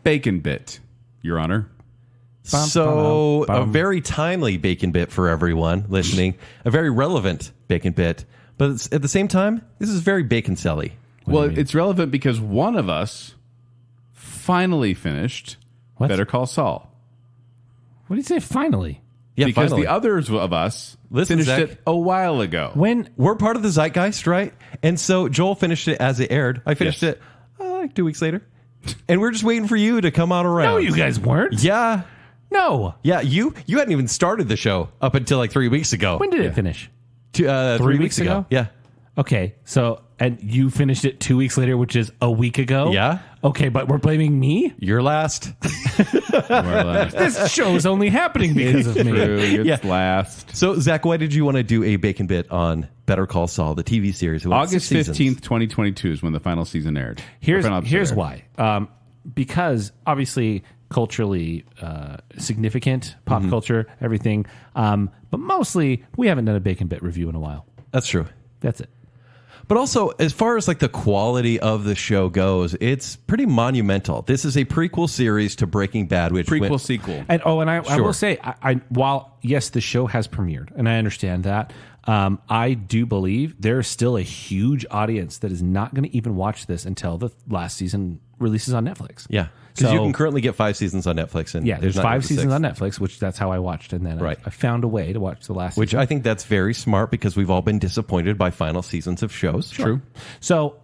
BaconBit, Your Honor. So a very timely BaconBit for everyone listening. A very relevant BaconBit. But at the same time, this is very bacon-selly. Well, it's relevant because one of us finally finished Better Call Saul. What do you say, finally? Yeah, because finally. the others of us finished Zach, it a while ago. When we're part of the zeitgeist, right? And so Joel finished it as it aired. I finished it like 2 weeks later. And we're just waiting for you to come on around. No, you guys weren't. Yeah. No. Yeah, you hadn't even started the show up until like 3 weeks ago. When did it finish? 3 weeks ago. Yeah. Okay, so, and you finished it 2 weeks later, which is a week ago? Yeah. Okay, but we're blaming me? You're last. This show's only happening because of me. True, it's last. So, Zach, why did you want to do a BaconBit on Better Call Saul, the TV series? August 15th, 2022 is when the final season aired. Here's why. Because, obviously, culturally significant, pop culture, everything. But mostly, we haven't done a BaconBit review in a while. That's true. That's it. But also, as far as like the quality of the show goes, it's pretty monumental. This is a prequel series to Breaking Bad, which sequel. And I will say, while yes, the show has premiered, and I understand that, I do believe there's still a huge audience that is not going to even watch this until the last season releases on Netflix. Yeah, because you can currently get 5 seasons on Netflix, and there's 5 seasons on Netflix, which that's how I watched, and then I found a way to watch the last. Which season. I think that's very smart because we've all been disappointed by final seasons of shows. Sure. True. So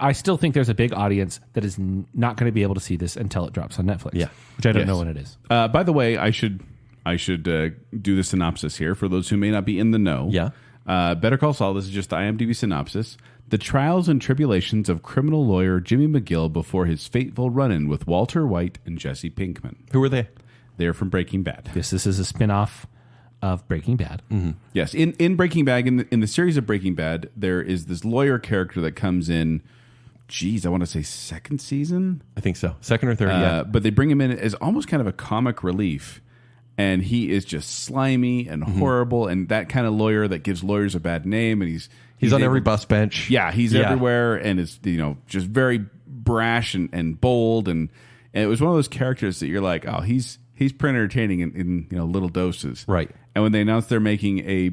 I still think there's a big audience that is not going to be able to see this until it drops on Netflix. Yeah, which I don't know when it is. By the way, I should do the synopsis here for those who may not be in the know. Yeah. Better Call Saul, this is just the IMDb synopsis. The trials and tribulations of criminal lawyer Jimmy McGill before his fateful run-in with Walter White and Jesse Pinkman. Who are they? They're from Breaking Bad. This is a spin-off of Breaking Bad. Mm-hmm. Yes. In Breaking Bad, in the series of Breaking Bad, there is this lawyer character that comes in, I want to say second season? I think so. Second or third, yeah. But they bring him in as almost kind of a comic relief. And he is just slimy and horrible, and that kind of lawyer that gives lawyers a bad name. And he's on every bus bench. Yeah, he's everywhere, and is just very brash and bold. And it was one of those characters that you're like, oh, he's pretty entertaining in little doses, right? And when they announced they're making a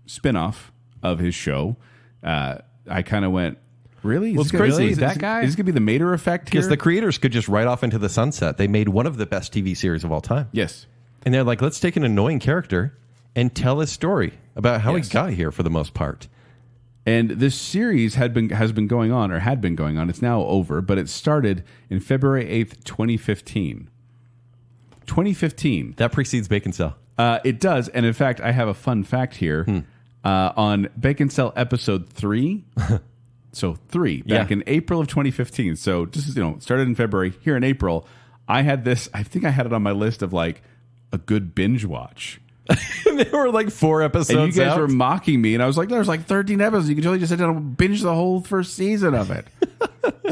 spinoff of his show, I kind of went, really? Well, it's crazy. Is this going to be the Mater effect here? Because the creators could just ride off into the sunset. They made one of the best TV series of all time. Yes. And they're like, let's take an annoying character and tell his story about how he got here for the most part. And this series had been going on. It's now over, but it started in February 8th, 2015. 2015. That precedes Bacon Cell. It does. And in fact, I have a fun fact here. On Bacon Cell episode 3. So 3, back in April of 2015. So just, started in February. Here in April, I had this, I think I had it on my list of like a good binge watch. There were like 4 episodes. And you guys out. were mocking me, and I was like, "There's like 13 episodes. You can totally just sit down and binge the whole first season of it."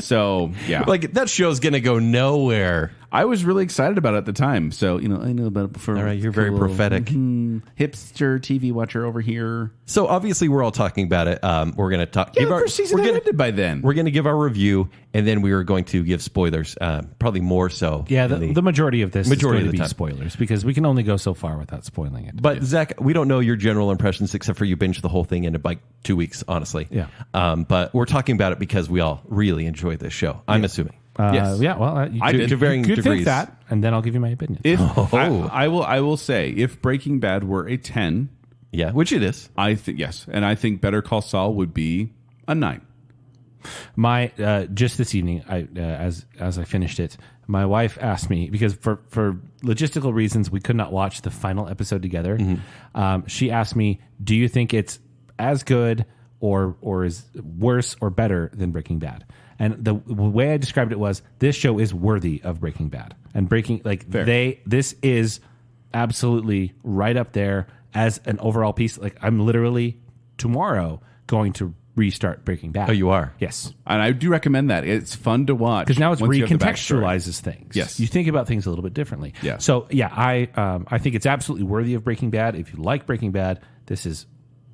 So yeah, like that show's gonna go nowhere. I was really excited about it at the time. So I know about it before. All right, you're very prophetic. Hipster TV watcher over here. So obviously, we're all talking about it. We're gonna talk. Yeah, the first season ended by then. We're gonna give our review, and then we are going to give spoilers. Probably more so. Yeah, the majority of this is going to be time. Spoilers because we can only go so far without spoiling it. But Zach, we don't know your general impressions except for you binged the whole thing in like 2 weeks, honestly. Yeah. But we're talking about it because we all really enjoy this show. I'm assuming. Yes. Yeah. Well, I did to varying you could degrees. think that, and then I'll give you my opinion. If I will say, if Breaking Bad were a 10, yeah, which it is, I think yes, and I think Better Call Saul would be a 9. My just this evening, as I finished it, my wife asked me because for logistical reasons we could not watch the final episode together. She asked me, "Do you think it's as good or is worse or better than Breaking Bad?" And the way I described it was, this show is worthy of Breaking Bad, and this is absolutely right up there as an overall piece. Like I'm literally tomorrow going to restart Breaking Bad. Oh, you are? Yes. And I do recommend that. It's fun to watch. Because now it once you have the recontextualizes things. Yes. You think about things a little bit differently. Yeah. So, yeah, I think it's absolutely worthy of Breaking Bad. If you like Breaking Bad, this is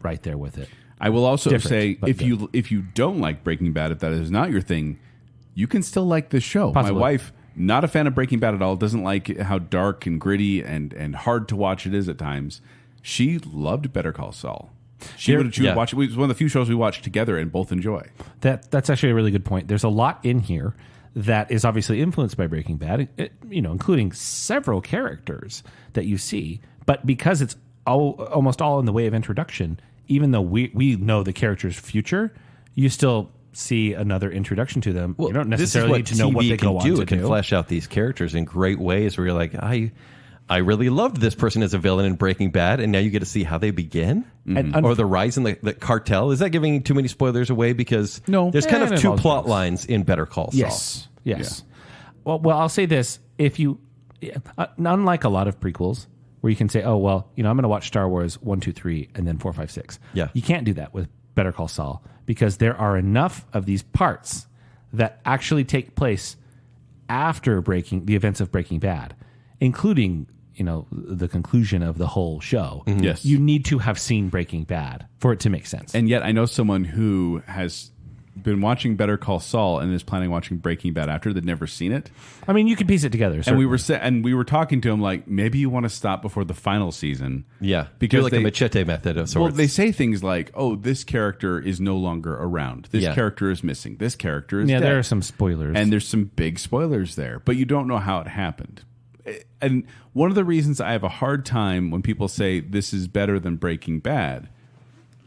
right there with it. I will also Different, say, if you don't like Breaking Bad, if that is not your thing, you can still like this show. Possibly. My wife not a fan of Breaking Bad at all. Doesn't like how dark and gritty and hard to watch it is at times. She loved Better Call Saul. She would watch it. It was one of the few shows we watched together and both enjoy. That's actually a really good point. There's a lot in here that is obviously influenced by Breaking Bad, including several characters that you see. But because it's almost all in the way of introduction, even though we know the character's future, you still see another introduction to them. Well, you don't necessarily need to know what they go on to do. It can flesh out these characters in great ways where you're like, I really loved this person as a villain in Breaking Bad, and now you get to see how they begin, or the rise in the cartel. Is that giving too many spoilers away? Because there's kind of two plot lines in Better Call Saul. Yes. Yeah. Well, I'll say this: if you, unlike a lot of prequels, where you can say, "Oh, well, I'm going to watch Star Wars 1, 2, 3, and then 4, 5, 6." Yeah, you can't do that with Better Call Saul because there are enough of these parts that actually take place after the events of Breaking Bad, including the conclusion of the whole show. Mm-hmm. Yes. You need to have seen Breaking Bad for it to make sense. And yet I know someone who has been watching Better Call Saul and is planning on watching Breaking Bad after they'd never seen it. I mean, you could piece it together. Certainly. And we were talking to him like, maybe you want to stop before the final season. Yeah. Because a machete method of sorts. Well, they say things like, oh, this character is no longer around. This character is missing. This character is dead. There are some spoilers. And there's some big spoilers there, but you don't know how it happened. And one of the reasons I have a hard time when people say this is better than Breaking Bad,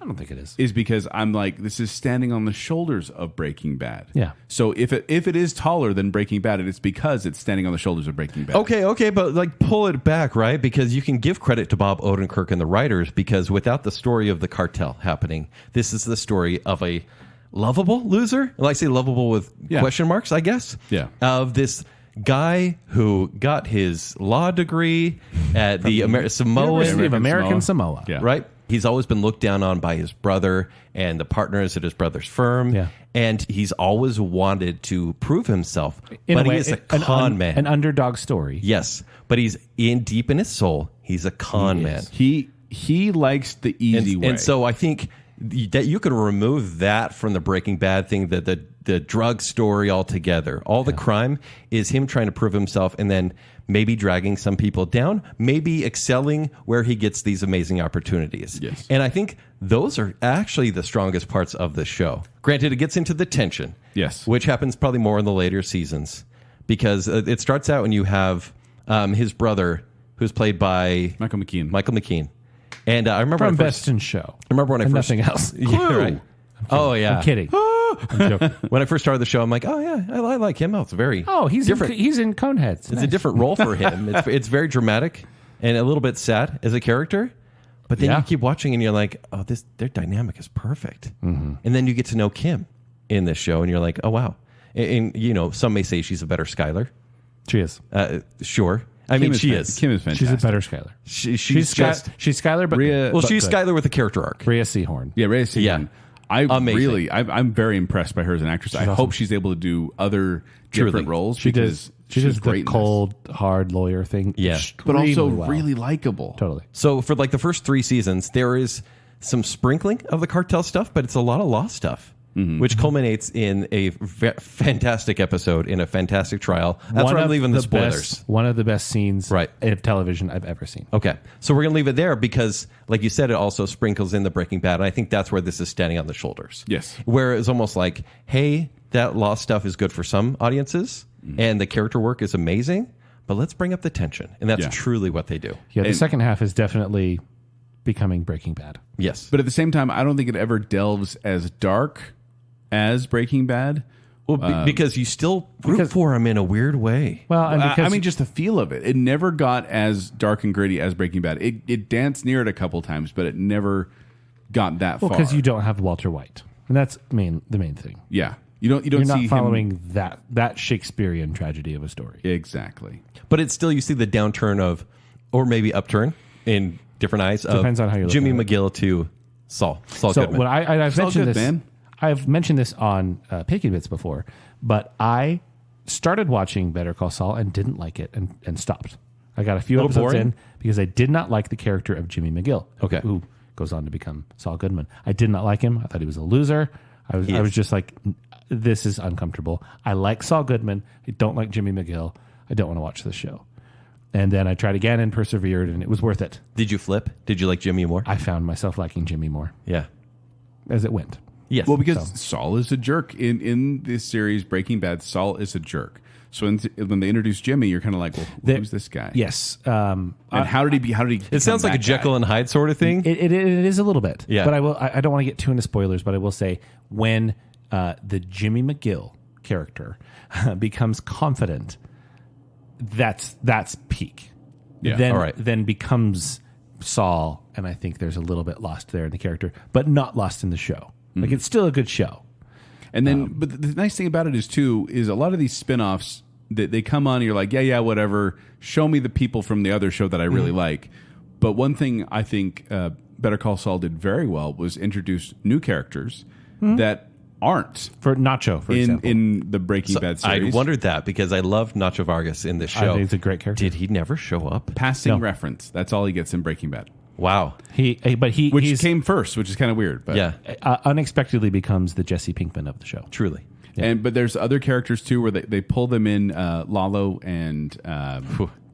I don't think it is because I'm like, this is standing on the shoulders of Breaking Bad. Yeah. So if it is taller than Breaking Bad, it's because it's standing on the shoulders of Breaking Bad. Okay, but pull it back, right? Because you can give credit to Bob Odenkirk and the writers, because without the story of the cartel happening, this is the story of a lovable loser. Well, I say lovable with question marks, I guess. Yeah. Of this guy who got his law degree at the University of American Samoa. Yeah. Right? He's always been looked down on by his brother and the partners at his brother's firm. Yeah. And he's always wanted to prove himself. But he is a con man. An underdog story. Yes. But he's deep in his soul, he's a con man. He likes the easy way. And so I think that you could remove that from the Breaking Bad thing, the drug story altogether. All the crime is him trying to prove himself and then maybe dragging some people down, maybe excelling where he gets these amazing opportunities. Yes. And I think those are actually the strongest parts of the show. Granted, it gets into the tension. Yes. Which happens probably more in the later seasons, because it starts out when you have his brother, who's played by Michael McKean. And I remember from Best in Show. I remember when I first nothing else. Yeah, right. Oh yeah. I'm kidding. When I first started the show, I'm like, oh yeah, I like him. Oh, it's very he's different. He's in Coneheads. It's a different role for him. It's very dramatic and a little bit sad as a character. But then you keep watching and you're like, oh, their dynamic is perfect. Mm-hmm. And then you get to know Kim in this show, and you're like, oh wow. And some may say she's a better Skyler. She is. Sure. She is. Kim is fantastic. She's a better Skyler. She's Skyler, but she's Skyler with a character arc. Rhea Seehorn. Yeah, Rhea Seehorn. Yeah. I'm very impressed by her as an actress. I hope she's able to do other different roles. She does the cold, hard lawyer thing. Yeah. But also well. really likable. Totally. So for like the first 3 seasons, there is some sprinkling of the cartel stuff, but it's a lot of law stuff. Mm-hmm. Which culminates in a fantastic episode in a fantastic trial. That's where I'm leaving the spoilers. One of the best scenes of television I've ever seen. Okay. So we're going to leave it there because, like you said, it also sprinkles in the Breaking Bad. And I think that's where this is standing on the shoulders. Yes. Where it's almost like, hey, that law stuff is good for some audiences and the character work is amazing, but let's bring up the tension. And that's truly what they do. Yeah, the second half is definitely becoming Breaking Bad. Yes. But at the same time, I don't think it ever delves as dark as Breaking Bad. Well, because you still root for him in a weird way. Well, and just the feel of it. It never got as dark and gritty as Breaking Bad. It danced near it a couple times, but it never got that far. Because you don't have Walter White, and that's the main thing. Yeah, you're not following that Shakespearean tragedy of a story. Exactly. But it's still, you see the downturn of, or maybe upturn in different eyes. Depends on how you look Jimmy at it. McGill to Saul So Goodman. when I've mentioned this, man. I've mentioned this on BaconBits before, but I started watching Better Call Saul and didn't like it and stopped. I got a few episodes in because I did not like the character of Jimmy McGill, who goes on to become Saul Goodman. I did not like him. I thought he was a loser. I was just like, this is uncomfortable. I like Saul Goodman. I don't like Jimmy McGill. I don't want to watch this show. And then I tried again and persevered, and it was worth it. Did you flip? Did you like Jimmy more? I found myself liking Jimmy more Yeah. as it went. Yes. Well, because Saul is a jerk in this series, Breaking Bad. Saul is a jerk. So when they introduce Jimmy, you're kind of like, well, who's this guy? Yes. And how did he? It sounds like a Jekyll and Hyde sort of thing. It is a little bit. Yeah. But I don't want to get too into spoilers, but I will say when the Jimmy McGill character becomes confident, that's peak. Yeah. Then, All right. then becomes Saul, and I think there's a little bit lost there in the character, but not lost in the show. Like, it's still a good show. And then, but the nice thing about it is a lot of these spinoffs that they come on, and you're like, yeah, whatever. Show me the people from the other show that I really like. But one thing I think Better Call Saul did very well was introduce new characters that aren't For Nacho, for example. in the Breaking Bad I series. wondered that because I love Nacho Vargas in this I show. think it's a great character. Did he never show up? Passing No. reference. That's all he gets in Breaking Bad. Wow. Which he's came first, which is kind of weird. But Yeah, unexpectedly becomes the Jesse Pinkman of the show. truly. But there's other characters too where they pull them in, Lalo and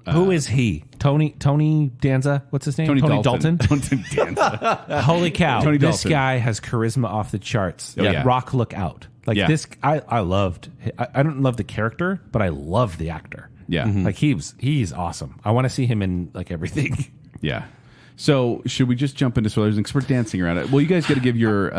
Who is he? Tony Danza? What's his name? Tony Dalton? Tony Danza. Holy cow. Tony This Dalton. guy has charisma off the charts. Oh, yeah. Rock, look out. Like Yeah. this, I loved. I don't love the character, but I love the actor. Yeah. Like he's awesome. I want to see him in like everything. Yeah. So should we just jump into spoilers? Because we're dancing around it. Well, you guys got to give your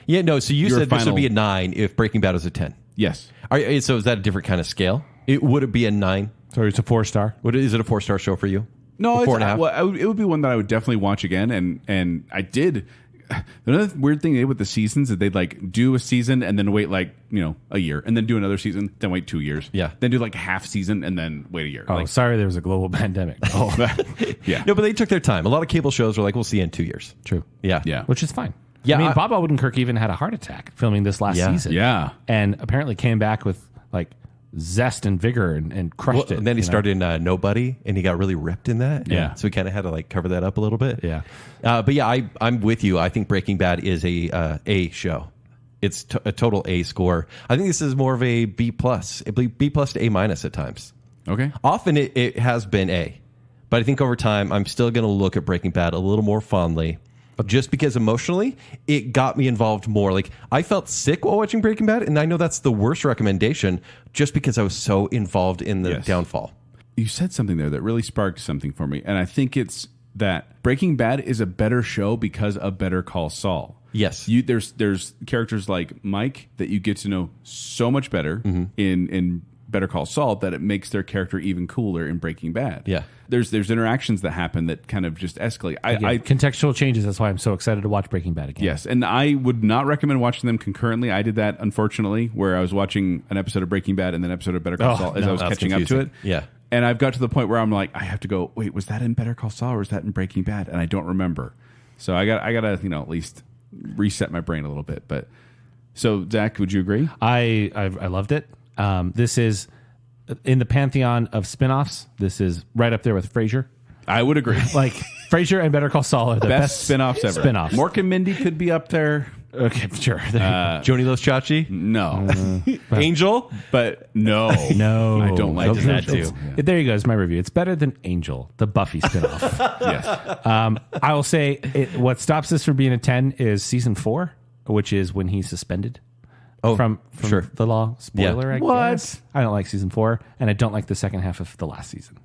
Yeah, no, so you Your said this final- would be a 9 if Breaking Bad was a 10. yes. So is that a different kind of scale? Would it be a 9? So it's a 4-star. Is it a 4-star show for you? No, A 4.5? well, it would be one that I would definitely watch again, and I did. Another weird thing they did with the seasons is they'd like do a season and then wait like a year, and then do another season, then wait 2 years, Yeah. then do like a half season and then wait a year. Oh, sorry, there was a global pandemic. Oh, Yeah. No, but they took their time. A lot of cable shows were like, we'll see you in 2 years. true. Yeah. Yeah. Which is fine. Yeah, I mean, I- Bob Odenkirk even had a heart attack filming this last Yeah. season. Yeah. And apparently came back with like zest and vigor and crushed Well, it. and then he you know? started in Nobody, and he got really ripped in that. Yeah. So he kind of had to like cover that up a little bit. Yeah. But yeah, I'm with you. I think Breaking Bad is a show. It's a total A score. I think this is more of a B plus, B plus to A minus at times. Okay. Often it has been A, but I think over time I'm still going to look at Breaking Bad a little more fondly, just because emotionally it got me involved more. Like I felt sick while watching Breaking Bad, and I know that's the worst recommendation, just because I was so involved in the Yes. downfall. You said something there that really sparked something for me, and I think it's that Breaking Bad is a better show because of Better Call Saul. Yes. There's characters like Mike that you get to know so much better in Better Call Saul that it makes their character even cooler in Breaking Bad. Yeah. There's interactions that happen that kind of just escalate. I Contextual changes. That's why I'm so excited to watch Breaking Bad again. Yes, and I would not recommend watching them concurrently. I did that, unfortunately, where I was watching an episode of Breaking Bad and then an episode of Better Call Saul as I was that's catching up to confusing. it. Yeah. And I've got to the point where I'm like, I have to go, wait, was that in Better Call Saul or was that in Breaking Bad? And I don't remember. So I got to at least reset my brain a little bit. But so Zach, would you agree? I loved it. This is in the pantheon of spinoffs. This is right up there with Frasier. I would agree. Like Frasier and Better Call Saul are the Best spinoffs ever. Spinoffs. Mork and Mindy could be up there. Okay, sure. Joni Los Chachi, No. Angel. But no. No, I don't like Those that are- too. There you go. Is my review. It's better than Angel, the Buffy spinoff. Yes. I will say what stops this from being a 10 is season 4, which is when he's suspended. From sure. the law. Spoiler, Yeah. I What? guess. I don't like season 4, and I don't like the second half of the last season.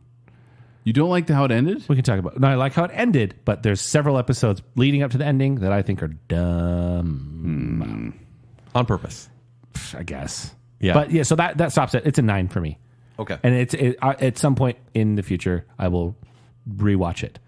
You don't like how it ended? We can talk about. No, I like how it ended, but there's several episodes leading up to the ending that I think are dumb. On purpose. I guess. Yeah. But yeah, so that stops it. It's a 9 for me. Okay. And at some point in the future, I will rewatch it.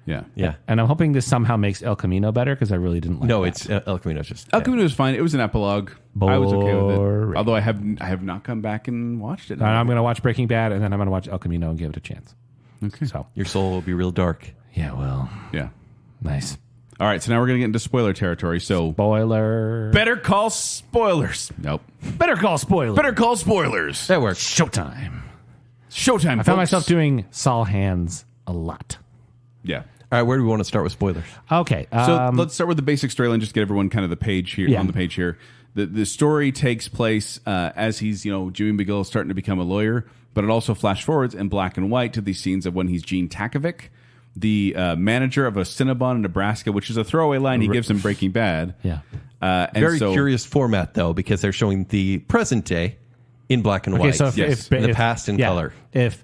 Yeah. Yeah. And I'm hoping this somehow makes El Camino better because I really didn't like No, that. it's El Camino's just. El Camino was fine. It was an epilogue. I was okay with it. Boring. Although I have not come back and watched it. And I'm going to watch Breaking Bad, and then I'm going to watch El Camino and give it a chance. Okay. So, Your soul will be real dark. yeah, well, Yeah. nice. All right. So now we're going to get into spoiler territory. So Spoiler. Better Call Spoilers. Nope. Better Call Spoiler. Better Call Spoilers. That works. Showtime. Showtime. I found myself doing Saul hands a lot. Yeah. All right, where do we want to start with spoilers? Okay. So let's start with the basic storyline, just to get everyone kind of the page here Yeah. on the page here. the story takes place as he's, Jimmy McGill is starting to become a lawyer, but it also flash forwards in black and white to these scenes of when he's Gene Takovic, the manager of a Cinnabon in Nebraska, which is a throwaway line he gives in Breaking Bad. Yeah. Very curious format, though, because they're showing the present day in black and white. So in the past in color. If,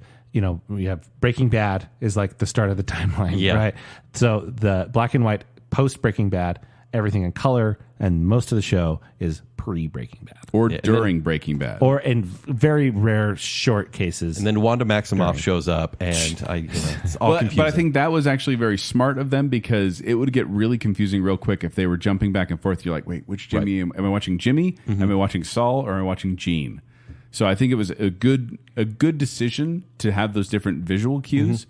we have Breaking Bad is like the start of the timeline, right? So the black and white post Breaking Bad, everything in color, and most of the show is pre-Breaking Bad. Or during Breaking Bad. Or in very rare short cases. And then Wanda Maximoff shows up, and it's all confusing. But I think that was actually very smart of them, because it would get really confusing real quick if they were jumping back and forth. You're like, wait, which Jimmy? Am I watching Jimmy? Am I watching Saul? Or am I watching Gene? So I think it was a good decision to have those different visual cues.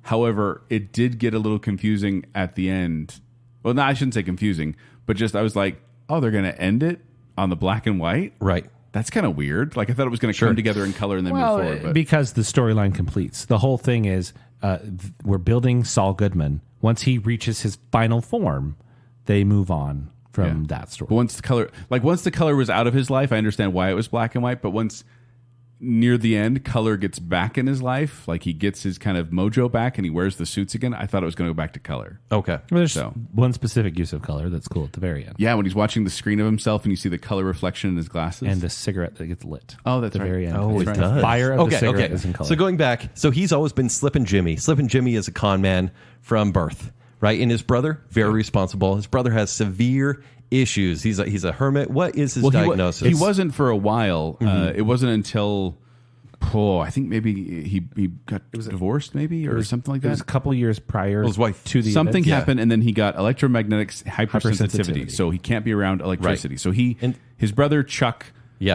However, it did get a little confusing at the end. Well, no, I shouldn't say confusing, but just I was like, oh, they're going to end it on the black and white? Right. That's kind of weird. Like, I thought it was going to come together in color and then move forward. But. Because the storyline completes. The whole thing is we're building Saul Goodman. Once he reaches his final form, they move on from that story. But once the color was out of his life, I understand why it was black and white. But once near the end, color gets back in his life, like he gets his kind of mojo back and he wears the suits again, I thought it was going to go back to color. Okay. Well, there's one specific use of color that's cool at the very end. Yeah, when he's watching the screen of himself and you see the color reflection in his glasses. And the cigarette that gets lit. Oh, that's at the very end. Oh, it does. does. The fire of the cigarette is in color. So going back, he's always been Slippin' Jimmy. Slippin' Jimmy is a con man from birth, right? And his brother, very responsible. His brother has severe issues. He's a hermit. What is his diagnosis? He wasn't for a while. It wasn't until... I think maybe he got divorced, maybe, or something like that. It was a couple years prior. His wife to the something event. happened, and then he got electromagnetic hypersensitivity, so he can't be around electricity. Right. So his brother Chuck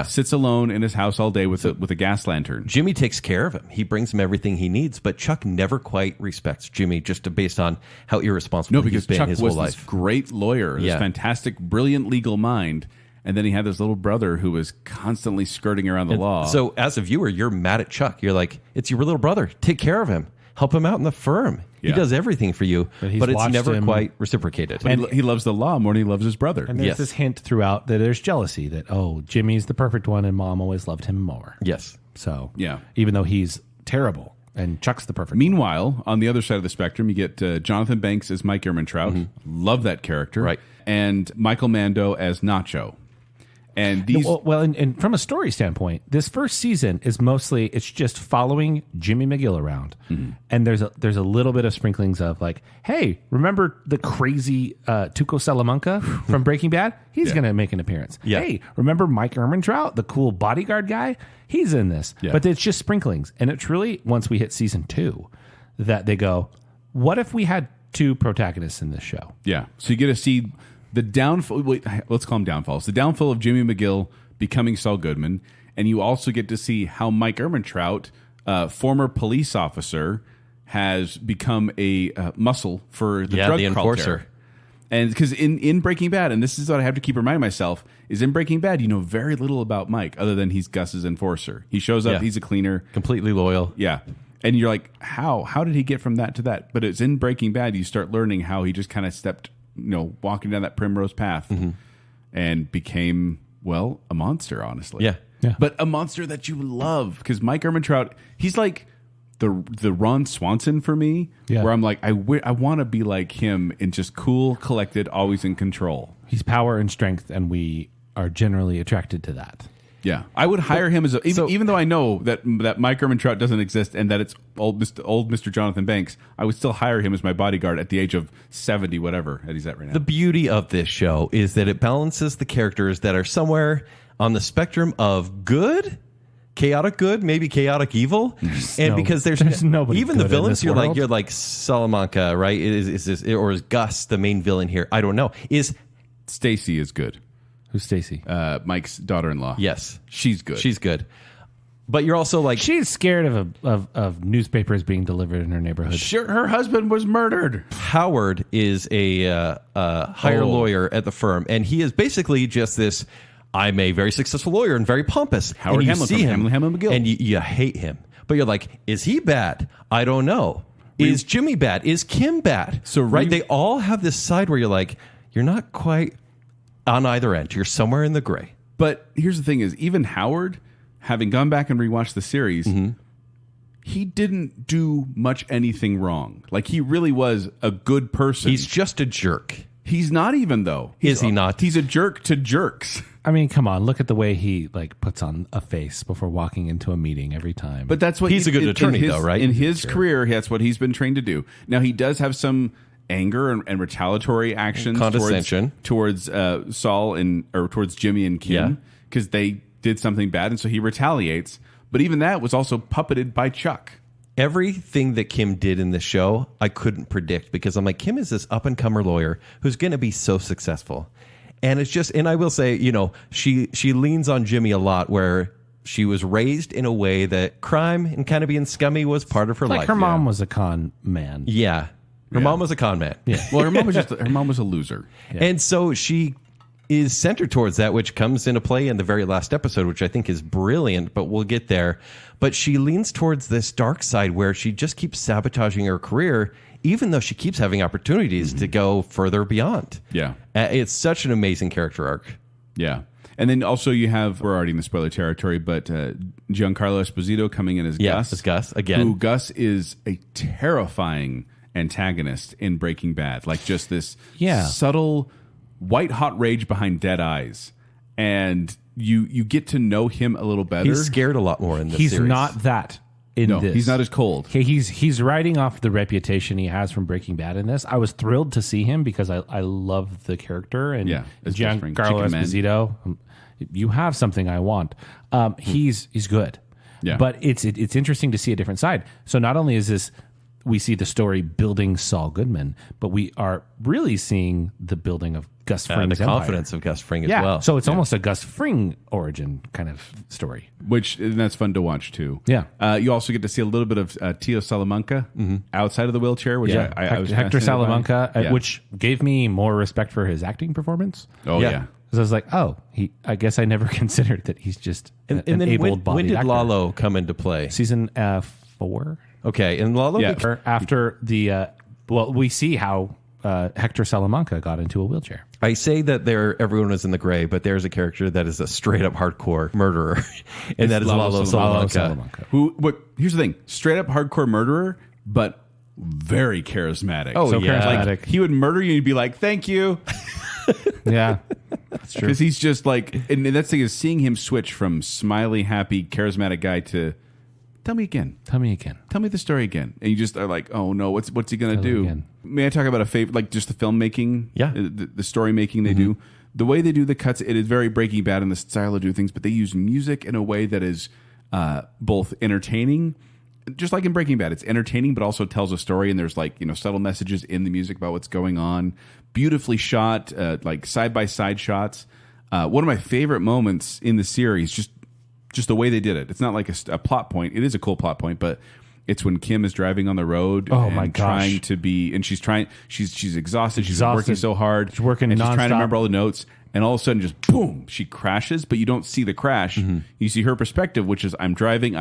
sits alone in his house all day with a gas lantern. Jimmy takes care of him. He brings him everything he needs, but Chuck never quite respects Jimmy, just based on how irresponsible he's been Chuck his was whole life. This great lawyer, this fantastic, brilliant legal mind. And then he had this little brother who was constantly skirting around the law. So as a viewer, you're mad at Chuck. You're like, it's your little brother. Take care of him. Help him out in the firm. He does everything for you, but it's never quite reciprocated. And he loves the law more than he loves his brother. And there's this hint throughout that there's jealousy that, Jimmy's the perfect one and Mom always loved him more. Yes. So even though he's terrible and Chuck's the perfect Meanwhile, on the other side of the spectrum, you get Jonathan Banks as Mike Ehrmantraut. Love that character. Right. And Michael Mando as Nacho. And these and from a story standpoint, this first season is mostly it's just following Jimmy McGill around, and there's a little bit of sprinklings of like, hey, remember the crazy Tuco Salamanca from Breaking Bad? He's going to make an appearance. Yeah. Hey, remember Mike Ehrmantraut, the cool bodyguard guy? He's in this. Yeah. But it's just sprinklings, and it's really once we hit season 2 that they go, what if we had 2 protagonists in this show? Yeah, so you get to see the downfall. Let's call them downfalls. The downfall of Jimmy McGill becoming Saul Goodman, and you also get to see how Mike Ehrmantraut, former police officer, has become a muscle for the drug enforcer. And because in Breaking Bad, and this is what I have to keep reminding myself, is in Breaking Bad, you know very little about Mike other than he's Gus's enforcer. He shows up, he's a cleaner, completely loyal. Yeah. And you're like, how did he get from that to that? But it's in Breaking Bad, you start learning how he just kind of stepped, walking down that primrose path and became, a monster, honestly. Yeah. But a monster that you love, because Mike Ehrmantraut, he's like the Ron Swanson for me, where I'm like, I want to be like him and just cool, collected, always in control. He's power and strength, and we are generally attracted to that. Yeah, I would hire him as even though I know that Mike Ehrmantraut doesn't exist and that it's old Mr. Jonathan Banks, I would still hire him as my bodyguard at the age of 70, whatever that he's at right now. The beauty of this show is that it balances the characters that are somewhere on the spectrum of good, chaotic good, maybe chaotic evil, because there's nobody. Even the villains, you're like Salamanca, right? Is this, or is Gus the main villain here? I don't know. Is Stacy is good? Who's Stacy? Mike's daughter-in-law. Yes, she's good. She's good. But you're also like, she's scared of newspapers being delivered in her neighborhood. Sure, her husband was murdered. Howard is a higher lawyer at the firm, and he is basically just this. I'm a very successful lawyer and very pompous. Howard and you Hamlin see from him, Hamlin McGill, and you hate him. But you're like, is he bad? I don't know. Is Jimmy bad? Is Kim bad? So right, they all have this side where you're like, you're not quite on either end. You're somewhere in the gray. But here's the thing: is even Howard, having gone back and rewatched the series, he didn't do much anything wrong. Like, he really was a good person. He's just a jerk. He's not even, though. Is he not? He's a jerk to jerks. I mean, come on, look at the way he like puts on a face before walking into a meeting every time. But that's what He's a good attorney, though, right? In his career, that's what he's been trained to do. Now, he does have some anger and retaliatory actions Condescension. towards Saul or towards Jimmy and Kim because they did something bad, and so he retaliates. But even that was also puppeted by Chuck. Everything that Kim did in the show, I couldn't predict because I'm like, Kim is this up-and-comer lawyer who's going to be so successful. And it's just, and I will say, you know, she leans on Jimmy a lot where she was raised in a way that crime and kind of being scummy was part of her life. Her mom was a con man. Yeah. Her mom was a con man. Yeah. Well, her mom was a loser. Yeah. And so she is centered towards that, which comes into play in the very last episode, which I think is brilliant, but we'll get there. But she leans towards this dark side where she just keeps sabotaging her career, even though she keeps having opportunities to go further beyond. Yeah. It's such an amazing character arc. Yeah. And then also you have, we're already in the spoiler territory, but Giancarlo Esposito coming in as Gus. As Gus, again. Who Gus is a terrifying antagonist in Breaking Bad. Like, just this subtle white hot rage behind dead eyes. And you get to know him a little better. He's scared a lot more in this He's series. not that in this. He's not as cold. He's riding off the reputation he has from Breaking Bad in this. I was thrilled to see him because I love the character. And as Giancarlo Esposito, you have something I want. He's good. Yeah. But it's interesting to see a different side. So not only is this, we see the story building Saul Goodman, but we are really seeing the building of Gus Fring's the empire. confidence of Gus Fring as Yeah, well. so it's almost a Gus Fring origin kind of story. And that's fun to watch, too. Yeah. You also get to see a little bit of Tio Salamanca outside of the wheelchair, which I was Hector fascinated Salamanca, by. which gave me more respect for his acting performance. Oh, yeah. Because I was like, I guess I never considered that he's just an then able-bodied when did actor. Lalo come into play? Season 4. Okay, and Lalo... After the... we see how Hector Salamanca got into a wheelchair. I say that everyone is in the gray, but there's a character that is a straight-up hardcore murderer, and that is Lalo Salamanca. Here's the thing. Straight-up hardcore murderer, but very charismatic. Oh, So yeah. charismatic. Like, he would murder you and you'd be like, thank you. Yeah, that's true. Because he's just like, and that's the thing is seeing him switch from smiley, happy, charismatic guy to, tell me again. Tell me again. Tell me the story again. And you just are like, oh no, what's he going to Tell me do? again. May I talk about a favorite, like just the filmmaking? Yeah. The story making they do. The way they do the cuts, it is very Breaking Bad in the style of do things, but they use music in a way that is both entertaining. Just like in Breaking Bad, it's entertaining, but also tells a story. And there's subtle messages in the music about what's going on. Beautifully shot, like side by side shots. One of my favorite moments in the series, just the way they did it. It's not like a plot point. It is a cool plot point, but it's when Kim is driving on the road and trying to be, and she's exhausted. She's working so hard. She's working and nonstop. she's trying to remember all the notes. And all of a sudden, just boom, she crashes, but you don't see the crash. You see her perspective, which is I'm driving.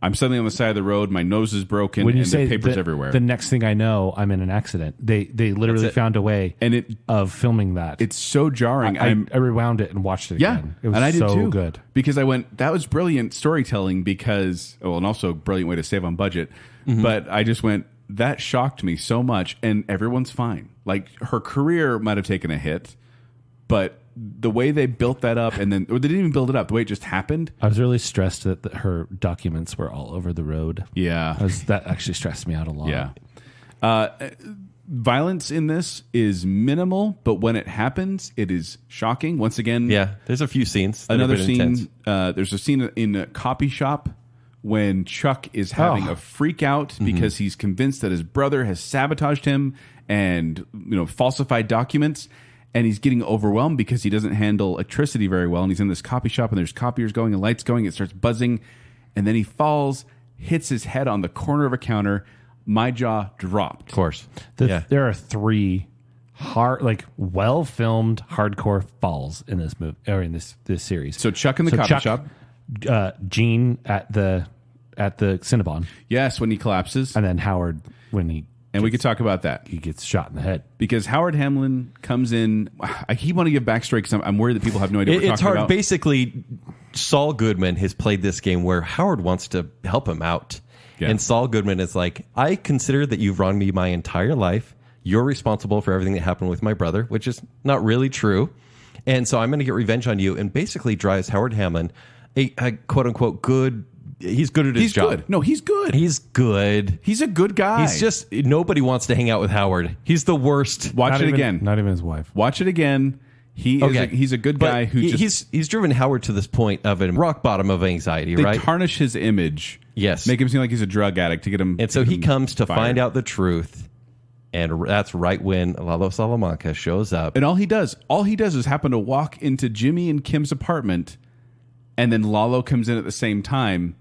I'm suddenly on the side of the road. My nose is broken, When you and say the papers everywhere. The next thing I know, I'm in an accident. They literally found a way of filming that. It's so jarring. I rewound it and watched it again. It was and I did so too. good. Because I went, that was brilliant storytelling because, and also a brilliant way to save on budget. But I just went, that shocked me so much, and everyone's fine. Like, her career might have taken a hit, but the way they built that up, or they didn't even build it up, the way it just happened. I was really stressed that her documents were all over the road. Yeah. That actually stressed me out a lot. Yeah. Violence in this is minimal, but when it happens, it is shocking. Once again, there's a few scenes. Another scene. There's a scene in a copy shop when Chuck is having a freak out because he's convinced that his brother has sabotaged him and falsified documents. And he's getting overwhelmed because he doesn't handle electricity very well. And he's in this copy shop and there's copiers going and lights going. It starts buzzing. And then he falls, hits his head on the corner of a counter. My jaw dropped. Of course. There are 3 well-filmed hardcore falls in this movie or in this series. So Chuck in the copy shop. Gene at the Cinnabon. Yes, when he collapses. And then Howard when he And we could talk about that. He gets shot in the head. Because Howard Hamlin comes in. I keep wanting to give backstory because I'm worried that people have no idea what we're It's talking hard. about. Basically, Saul Goodman has played this game where Howard wants to help him out. Yeah. And Saul Goodman is like, I consider that you've wronged me my entire life. You're responsible for everything that happened with my brother, which is not really true. And so I'm going to get revenge on you, and basically drives Howard Hamlin, a quote unquote good. He's good at his job. Good. No, he's good. He's good. He's a good guy. He's just, nobody wants to hang out with Howard. He's the worst. Watch it again. Not even his wife. Watch it again. He's a good guy who he's driven Howard to this point of a rock bottom of anxiety, they right? tarnish his image. Yes. Make him seem like he's a drug addict to get him. And so he comes to fired. find out the truth. And that's right when Lalo Salamanca shows up. And all he does is happen to walk into Jimmy and Kim's apartment, and then Lalo comes in at the same time,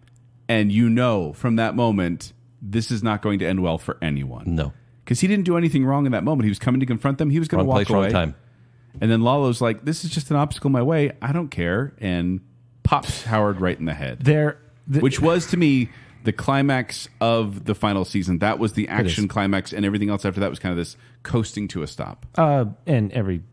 and you know from that moment this is not going to end well for anyone. No. Because he didn't do anything wrong in that moment. He was coming to confront them. He was going to Wrong walk place, away. wrong time. And then Lalo's like, this is just an obstacle in my way. I don't care. And pops Howard right in the head. Which was, to me, the climax of the final season. That was the action climax, and everything else after that was kind of this coasting to a stop. And every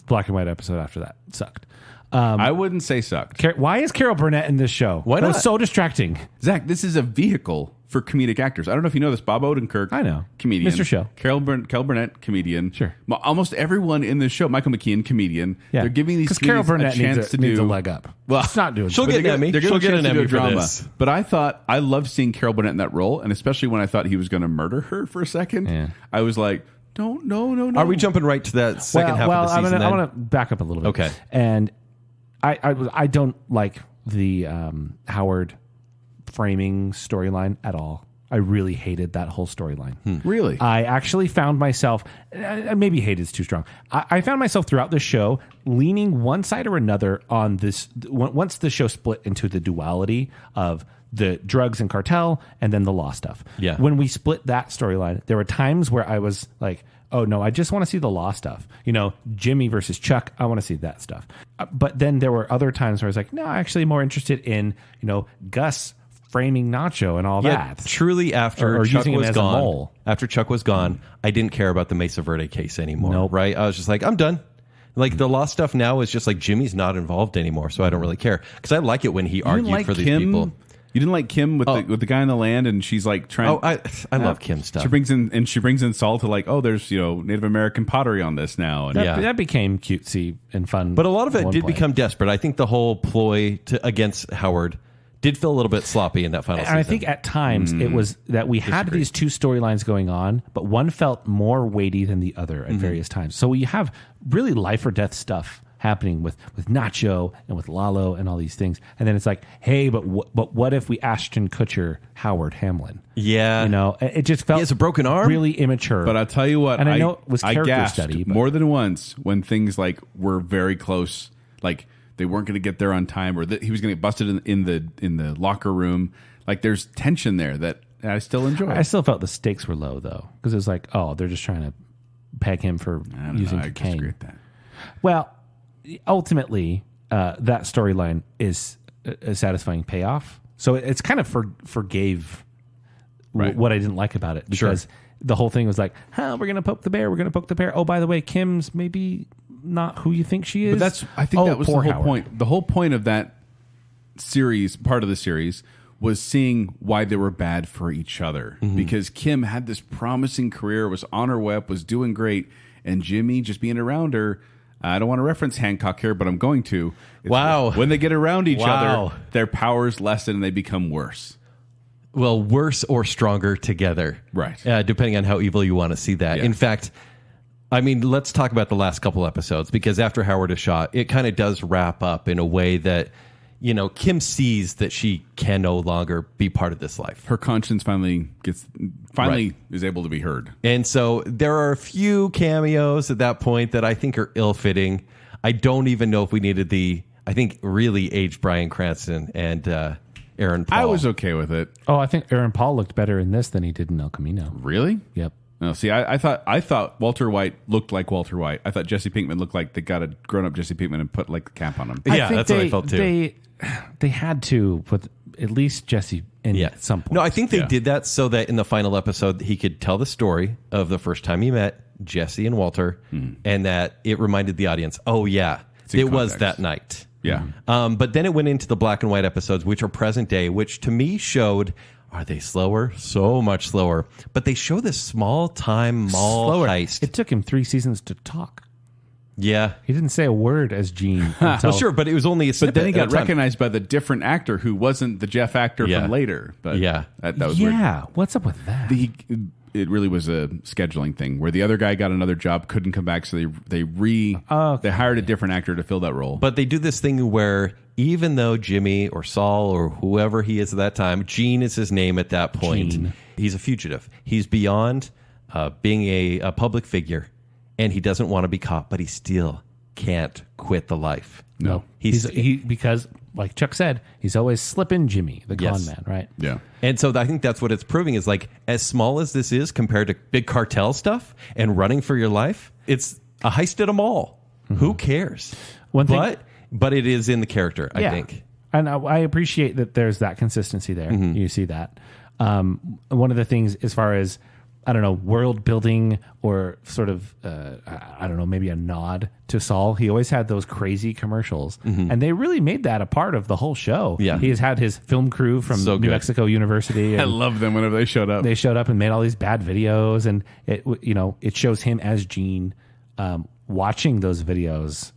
black and white episode after that sucked. I wouldn't say sucked. Why is Carol Burnett in this show? Why That not? was so distracting. Zach, this is a vehicle for comedic actors. I don't know if you know this. Bob Odenkirk, I know. comedian. Mr. Show. Carol Burnett, comedian. Sure. Almost everyone in this show, Michael McKean, comedian. Yeah. They're giving these because Carol comedians Burnett a chance needs to a do leg up. Well, She's not doing. she'll good. get an Emmy. They're She'll giving get a an chance to do Emmy a for drama. this. But I loved seeing Carol Burnett in that role, and especially when I thought he was going to murder her for a second. Yeah. I was like, no. Are we jumping right to that second half of the season? I want to back up a little bit. Okay. And I don't like the Howard framing storyline at all. I really hated that whole storyline. Really? I actually found myself, maybe hate is too strong. I found myself throughout the show leaning one side or another on this. Once the show split into the duality of the drugs and cartel and then the law stuff. Yeah. When we split that storyline, there were times where I was like, oh no, I just want to see the law stuff. You know, Jimmy versus Chuck, I want to see that stuff. But then there were other times where I was like, no, I'm actually more interested in, Gus framing Nacho and all Yeah, that. truly after Or Chuck using him was as a gone. mole. After Chuck was gone, I didn't care about the Mesa Verde case anymore. Nope. Right? I was just like, I'm done. Like the law stuff now is just like Jimmy's not involved anymore, so I don't really care. Because I like it when he argued for these people. You didn't like Kim with the guy on the land, and she's like trying. Oh, I love Kim stuff. She brings in Saul to like, there's Native American pottery on this now, and That became cutesy and fun. But a lot of it at one did point. become desperate. I think the whole ploy against Howard did feel a little bit sloppy in that final season. And I think at times it was that we had these two storylines going on, but one felt more weighty than the other at various times. So you have really life or death stuff happening with Nacho and with Lalo and all these things. And then it's like, hey, but what if we Ashton Kutcher Howard Hamlin? Yeah. It just felt He has a broken arm? really immature. But I'll tell you what, and I know it was I character gasped study, but more than once when things like were very close, like they weren't going to get there on time, or that he was going to get busted in the locker room. Like there's tension there that I still enjoy. I still felt the stakes were low though, because it was like, oh, they're just trying to peg him for using I disagree cocaine. with that. Well, ultimately, that storyline is a satisfying payoff. So it's kind of forgave Right. what I didn't like about it, because the whole thing was like, we're going to poke the bear. We're going to poke the bear. Oh, by the way, Kim's maybe not who you think she is. But I think that was the poor whole Howard. point. The whole point of that series, part of the series, was seeing why they were bad for each other. Because Kim had this promising career, was on her way up, was doing great, and Jimmy just being around her. I don't want to reference Hancock here, but I'm going to. Wow. When they get around each Wow. other, their powers lessen and they become worse. Well, worse or stronger together. Right. Depending on how evil you want to see that. Yeah. In fact, I mean, let's talk about the last couple episodes, because after Howard is shot, it kind of does wrap up in a way that, Kim sees that she can no longer be part of this life. Her conscience finally is able to be heard. And so there are a few cameos at that point that I think are ill-fitting. I don't even know if we needed I think really aged Bryan Cranston and Aaron Paul. I was okay with it. Oh, I think Aaron Paul looked better in this than he did in El Camino. Really? Yep. No, see, I thought Walter White looked like Walter White. I thought Jesse Pinkman looked like they got a grown-up Jesse Pinkman and put like the cap on him. Yeah, that's what I felt too. They had to put at least Jesse in at some point. No, I think they did that so that in the final episode he could tell the story of the first time he met Jesse and Walter, and that it reminded the audience, oh yeah, it was that night. Yeah. But then it went into the black and white episodes, which are present day, which to me showed, are they slower? So much slower. But they show this small time mall heist. It took him 3 seasons to talk. Yeah. He didn't say a word as Gene. Well, sure, but it was only a snippet. But then he got recognized by the different actor who wasn't the Jeff actor from later. But that was weird. Yeah, what's up with that? It really was a scheduling thing where the other guy got another job, couldn't come back, so they hired a different actor to fill that role. But they do this thing where even though Jimmy or Saul or whoever he is at that time, Gene is his name at that point. Gene. He's a fugitive. He's beyond being a public figure, and he doesn't want to be caught, but he still can't quit the life. No. Because, like Chuck said, he's always slipping Jimmy, the con man, right? Yeah. And so I think that's what it's proving is like, as small as this is compared to big cartel stuff and running for your life, it's a heist at a mall. Who cares? But it is in the character, I think. And I appreciate that there's that consistency there. You see that. One of the things as far as, I don't know, world building or sort of, I don't know, maybe a nod to Saul. He always had those crazy commercials. And they really made that a part of the whole show. Yeah. He has had his film crew from New Mexico University. I love them whenever they showed up. They showed up and made all these bad videos. And, it shows him as Gene watching those videos,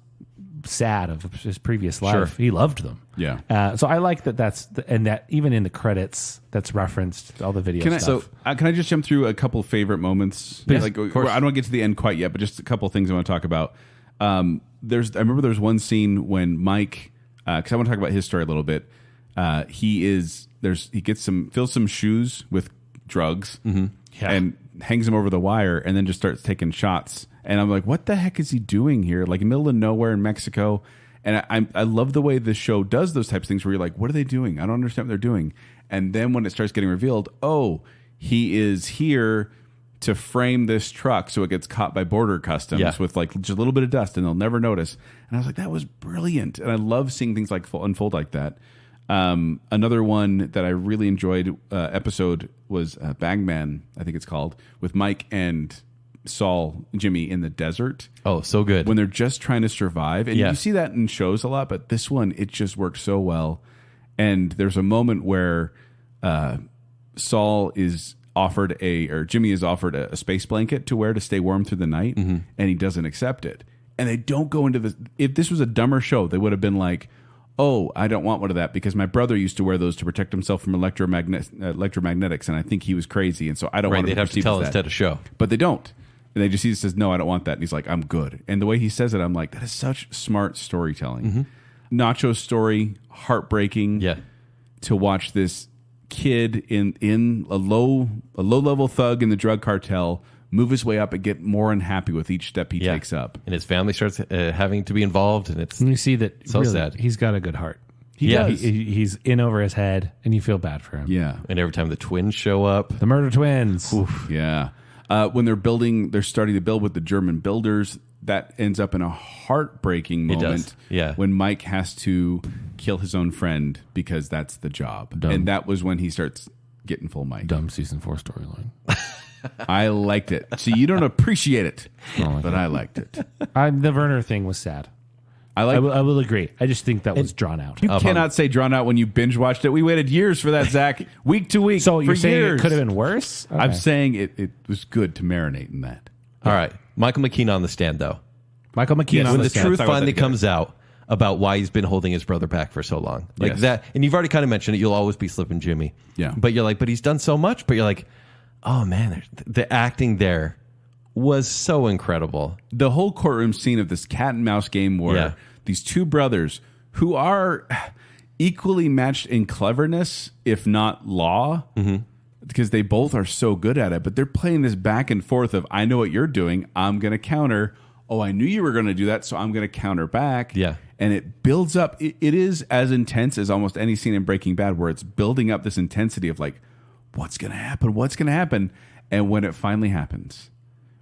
sad of his previous life. Sure. He loved them. Yeah. So I like that and that even in the credits that's referenced all the video stuff. Can I just jump through a couple favorite moments? Please. Like, I don't want to get to the end quite yet, but just a couple things I want to talk about. I remember there's one scene when Mike, because I want to talk about his story a little bit. He fills some shoes with drugs and hangs them over the wire and then just starts taking shots. And I'm like, what the heck is he doing here? Like in the middle of nowhere in Mexico. And I love the way the show does those types of things where you're like, what are they doing? I don't understand what they're doing. And then when it starts getting revealed, oh, he is here to frame this truck so it gets caught by border customs with like just a little bit of dust and they'll never notice. And I was like, that was brilliant. And I love seeing things like unfold like that. Another one that I really enjoyed episode was Bagman, I think it's called, with Mike and Saul, Jimmy in the desert. Oh, so good. When they're just trying to survive. And you see that in shows a lot, but this one, it just worked so well. And there's a moment where Saul is offered Jimmy is offered a space blanket to wear to stay warm through the night, and he doesn't accept it. And they don't go into this. If this was a dumber show, they would have been like, oh, I don't want one of that because my brother used to wear those to protect himself from electromagnetics, and I think he was crazy, and so I don't want they'd have to tell instead of show. But they don't. And they just, he says, no, I don't want that. And he's like, I'm good. And the way he says it, I'm like, that is such smart storytelling. Nacho's story, heartbreaking. Yeah. To watch this kid in a low level thug in the drug cartel move his way up and get more unhappy with each step he takes up. And his family starts having to be involved. And it's you see that so really, sad. He's got a good heart. He does. He's in over his head, and you feel bad for him. Yeah. And every time the twins show up. The murder twins. Oof. Yeah. When they're starting to build with the German builders, that ends up in a heartbreaking moment. It does. Yeah. When Mike has to kill his own friend because that's the job. Dumb. And that was when he starts getting full Mike. Dumb season 4 storyline. I liked it. See, you don't appreciate it, but I liked it. The Werner thing was sad. I will agree. I just think that was drawn out. You cannot say drawn out when you binge watched it. We waited years for that, Zach. Week to week. So you're saying years. It could have been worse? Okay. I'm saying it was good to marinate in that. All right. Michael McKean on the stand, though. Michael McKean on when the the stand. truth finally comes out about why he's been holding his brother back for so long. Like that. And you've already kind of mentioned it. You'll always be slipping Jimmy. Yeah. But you're like, but he's done so much. But you're like, oh, man, the acting there was so incredible. The whole courtroom scene of this cat and mouse game where these two brothers who are equally matched in cleverness, if not law, because they both are so good at it, but they're playing this back and forth of, I know what you're doing, I'm going to counter. Oh, I knew you were going to do that, so I'm going to counter back. Yeah. And it builds up. It is as intense as almost any scene in Breaking Bad where it's building up this intensity of like, what's going to happen? What's going to happen? And when it finally happens,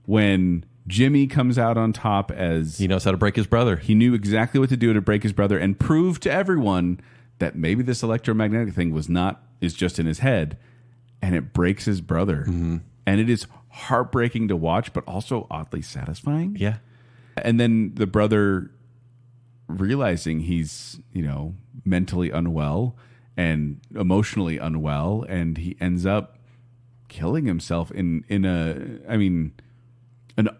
when Jimmy comes out on top as... He knows how to break his brother. He knew exactly what to do to break his brother and prove to everyone that maybe this electromagnetic thing is just in his head, and it breaks his brother. And it is heartbreaking to watch, but also oddly satisfying. Yeah. And then the brother realizing he's, mentally unwell and emotionally unwell, and he ends up killing himself in an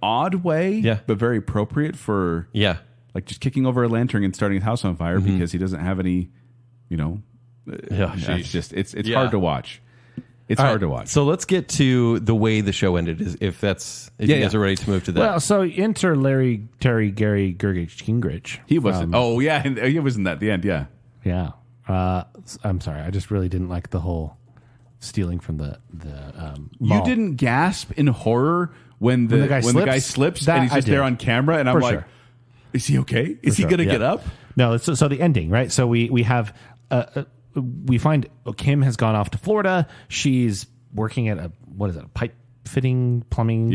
odd way, but very appropriate for like just kicking over a lantern and starting his house on fire because he doesn't have any, it's hard to watch. It's hard to watch. So let's get to the way the show ended. If you guys are ready to move to that. Well, so enter Terry Gary Gergich Gingrich. He wasn't. He wasn't at the end. Yeah. Yeah. I'm sorry. I just really didn't like the whole stealing from the mall. You didn't gasp in horror when the guy slips and he's just there on camera, and I'm like, sure. Is he okay? Is he going to get up? No. So the ending, right? So we have we find Kim has gone off to Florida. She's working at a pipe fitting plumbing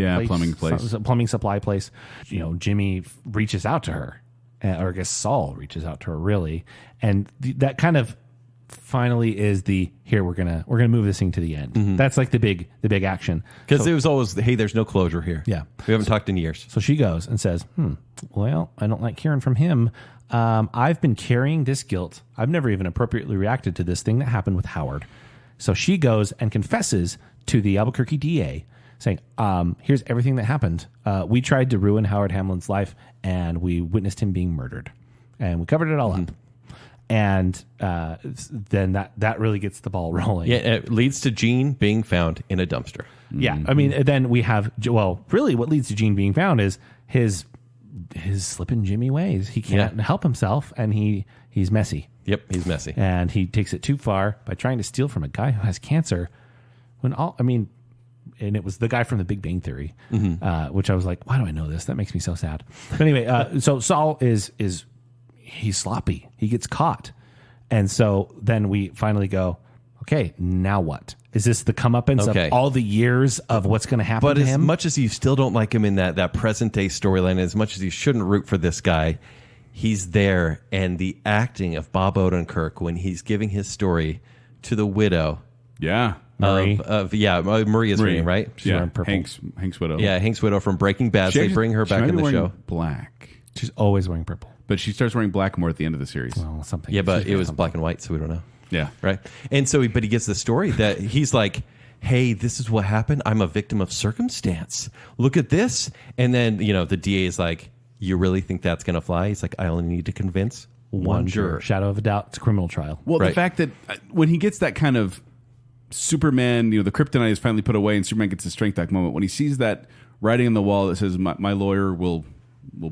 place. Plumbing supply place. Jimmy reaches out to her, or I guess Saul reaches out to her, really, and that kind of finally is we're gonna move this thing to the end. That's like the big action, because it was always, hey, there's no closure here. Yeah, we haven't talked in years. So she goes and says, well, I don't like hearing from him. I've been carrying this guilt. I've never even appropriately reacted to this thing that happened with Howard. So she goes and confesses to the Albuquerque DA, saying, here's everything that happened. We tried to ruin Howard Hamlin's life, and we witnessed him being murdered, and we covered it all up. And then that really gets the ball rolling. Yeah, it leads to Gene being found in a dumpster. Yeah, I mean, then we have, really what leads to Gene being found is his slipping Jimmy ways. He can't help himself, and he's messy. Yep, he's messy. And he takes it too far by trying to steal from a guy who has cancer. And it was the guy from The Big Bang Theory, which I was like, why do I know this? That makes me so sad. But anyway, so Saul he's sloppy. He gets caught. And so then we finally go, okay, now what? Is this the comeuppance of all the years of what's going to happen to him? But as much as you still don't like him in that present day storyline, as much as you shouldn't root for this guy, he's there. And the acting of Bob Odenkirk when he's giving his story to the widow. Yeah. Marie is reading, right? She's wearing purple. Hank's widow. Yeah, Hank's widow from Breaking Bad. So they bring her back in the show. Black. She's always wearing purple. But she starts wearing black more at the end of the series. Well, something. Yeah, but it was black and white, so we don't know. Yeah. Right. And so, but he gets the story that he's like, hey, this is what happened. I'm a victim of circumstance. Look at this. And then, the DA is like, you really think that's going to fly? He's like, I only need to convince one juror. Shadow of a doubt. It's a criminal trial. Well, the fact that when he gets that kind of Superman, the kryptonite is finally put away and Superman gets his strength back moment, when he sees that writing on the wall that says, my lawyer will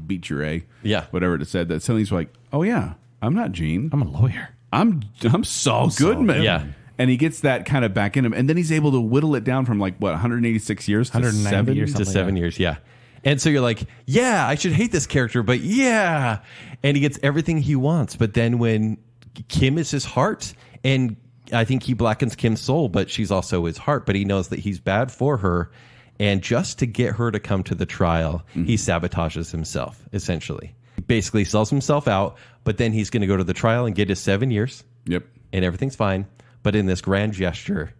beat your A. Yeah. Whatever it said, that suddenly he's like, oh yeah, I'm not Gene. I'm a lawyer. I'm Saul Goodman. Yeah. And he gets that kind of back in him. And then he's able to whittle it down from 186 years to 7 years. To 7 years, yeah. And so you're like, yeah, I should hate this character, but yeah. And he gets everything he wants. But then when Kim is his heart, and I think he blackens Kim's soul, but she's also his heart. But he knows that he's bad for her. And just to get her to come to the trial, he sabotages himself, essentially. He basically sells himself out, but then he's going to go to the trial and get his 7 years. Yep. And everything's fine. But in this grand gesture,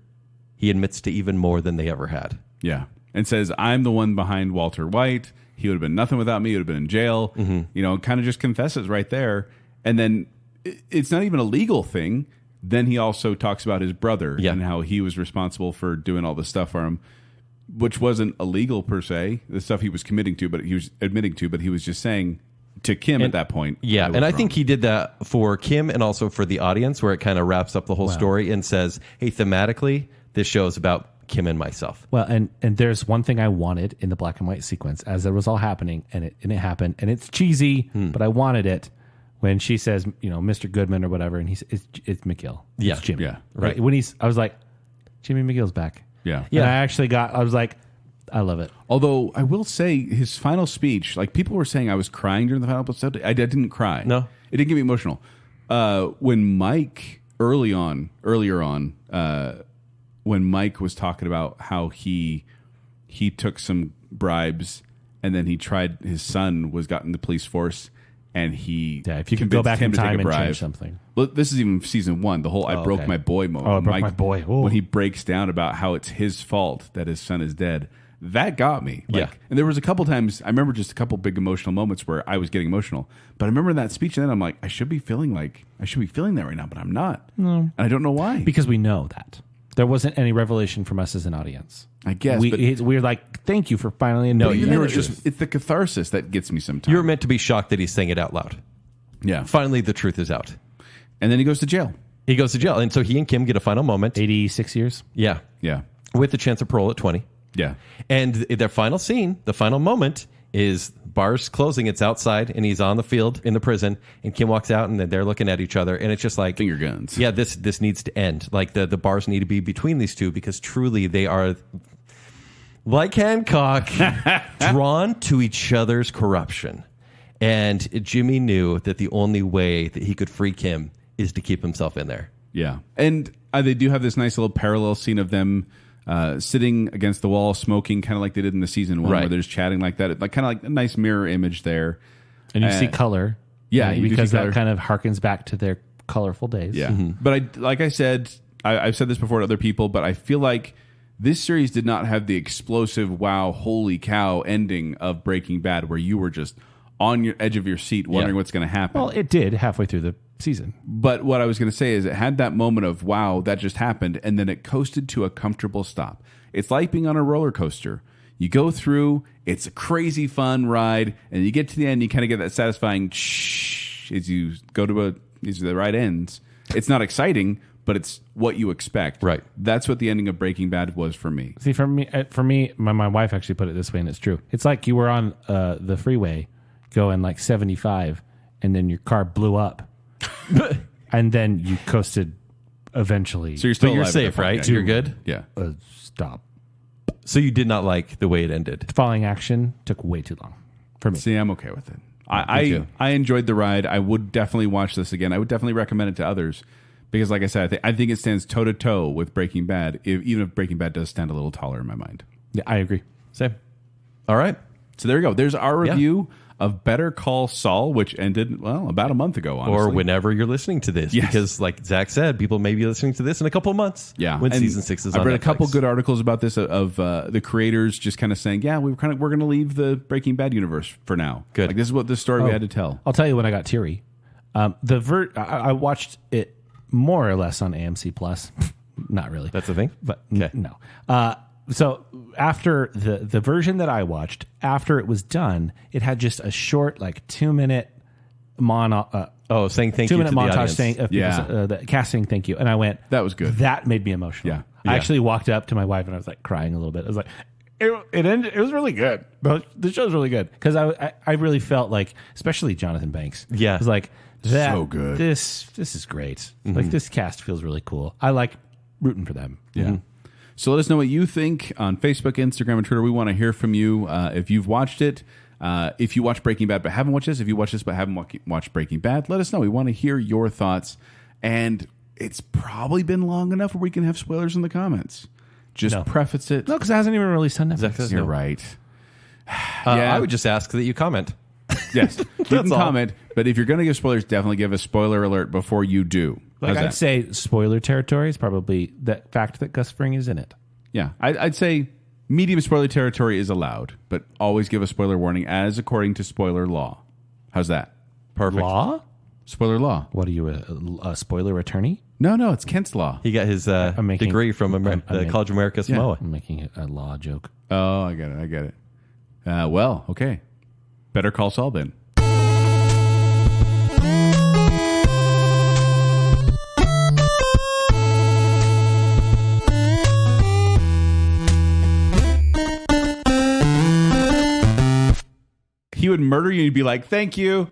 he admits to even more than they ever had. Yeah. And says, I'm the one behind Walter White. He would have been nothing without me. He would have been in jail. Kind of just confesses right there. And then it's not even a legal thing. Then he also talks about his brother and how he was responsible for doing all this stuff for him, which wasn't illegal per se, the stuff he was admitting to, but he was just saying to Kim at that point. Yeah, and I think he did that for Kim and also for the audience, where it kind of wraps up the whole story and says, hey, thematically, this show is about Kim and myself. Well, and there's one thing I wanted in the black and white sequence as it was all happening, and it happened, and it's cheesy, but I wanted it when she says, Mr. Goodman or whatever, and it's McGill. It's Jimmy. Yeah. Right. When I was like, Jimmy McGill's back. Yeah. And I was like, I love it. Although I will say his final speech, people were saying I was crying during the final episode. I didn't cry. No. It didn't get me emotional. When Mike, earlier on, when Mike was talking about how he took some bribes and then his son got in the police force and he if you could go back in convinced him to time take a and bribe. change something. Well, this is even season 1. The whole "I broke okay. my boy" moment. Oh, I broke my boy. Ooh. When he breaks down about how it's his fault that his son is dead, that got me. Yeah. And there was a couple times I remember just a couple big emotional moments where I was getting emotional. But I remember that speech, and then I'm like, I should be feeling that right now, but I'm not. No, and I don't know why. Because we know that there wasn't any revelation from us as an audience. I guess we're like, thank you for finally. No, it's the catharsis that gets me sometimes. You're meant to be shocked that he's saying it out loud. Yeah. Finally, the truth is out. And then he goes to jail. He goes to jail. And so he and Kim get a final moment. 86 years. Yeah. Yeah. With the chance of parole at 20. Yeah. And their final scene, the final moment, is bar's closing. It's outside, and he's on the field in the prison. And Kim walks out, and then they're looking at each other. And it's just like... Finger guns. Yeah, this needs to end. Like, the bars need to be between these two because truly they are... Like Hancock, drawn to each other's corruption. And Jimmy knew that the only way that he could free Kim is to keep himself in there. Yeah. And they do have this nice little parallel scene of them sitting against the wall, smoking, kind of like they did in the season 1, where they're just chatting like that. Like kind of like a nice mirror image there. And you see color. Yeah, you do because see that color. kind of harkens back to their colorful days. Yeah. But like I said, I've said this before to other people, but I feel like this series did not have the explosive, wow, holy cow ending of Breaking Bad where you were just on your edge of your seat wondering what's going to happen. Well, it did halfway through the season. But what I was going to say is it had that moment of, wow, that just happened, and then it coasted to a comfortable stop. It's like being on a roller coaster. You go through, it's a crazy fun ride, and you get to the end, you kind of get that satisfying shh as you go to the right ends. It's not exciting, but it's what you expect. Right. That's what the ending of Breaking Bad was for me. See, for me, my wife actually put it this way, and it's true. It's like you were on the freeway going like 75, and then your car blew up, and then you coasted eventually. So you're still But you're alive at safe, that point. right? Yeah. You're good? Yeah. Stop. So you did not like the way it ended? Falling action took way too long for me. See, I'm okay with it. too. I enjoyed the ride. I would definitely watch this again. I would definitely recommend it to others because, like I said, I think it stands toe to toe with Breaking Bad. Even if Breaking Bad does stand a little taller in my mind. Yeah, I agree. Same. All right. So there you go. There's our review of Better Call Saul, which ended, well, about a month ago, honestly. Or whenever you're listening to this. Yes. Because like Zach said, people may be listening to this in a couple of months. Yeah. When And season 6 is on I've read Netflix. a couple good articles about this of the creators just kind of saying, yeah, we're going to leave the Breaking Bad universe for now. Good. Like this is what the story we had to tell. I'll tell you when I got teary. I watched it more or less on AMC Plus. Not really. That's the thing? But Okay. no. So after the version that I watched, after it was done, it had just a short, like 2-minute saying thank you to 2-minute the montage audience. saying, the casting thank you. And I went, That was good. That made me emotional. Yeah. I Yeah. actually walked up to my wife and I was like crying a little bit. I was like, it ended. It was really good. But the show's really good because I really felt like, especially Jonathan Banks. Yeah. It was like that. So good. This is great. Like this cast feels really cool. I like rooting for them. Yeah. So let us know what you think on Facebook, Instagram, and Twitter. We want to hear from you. If you've watched it, if you watched Breaking Bad but haven't watched this, if you watched this but haven't watched Breaking Bad, let us know. We want to hear your thoughts. And it's probably been long enough where we can have spoilers in the comments. Just preface it. No, because it hasn't even released on Netflix. You're right. I would just ask that you comment. Yes. You can all. comment, but if you're going to give spoilers, definitely give a spoiler alert before you do. Like How's I'd that? say spoiler territory is probably the fact that Gus Fring is in it. Yeah, I'd say medium spoiler territory is allowed, but always give a spoiler warning as according to spoiler law. How's that? Perfect. Law? Spoiler law. What are you, a spoiler attorney? No, it's Kent's law. He got his making- degree from the making- College of America Samoa. I'm making a law joke. Oh, I get it. Well, okay. Better Call Saul then. He would murder you and you'd be like, thank you.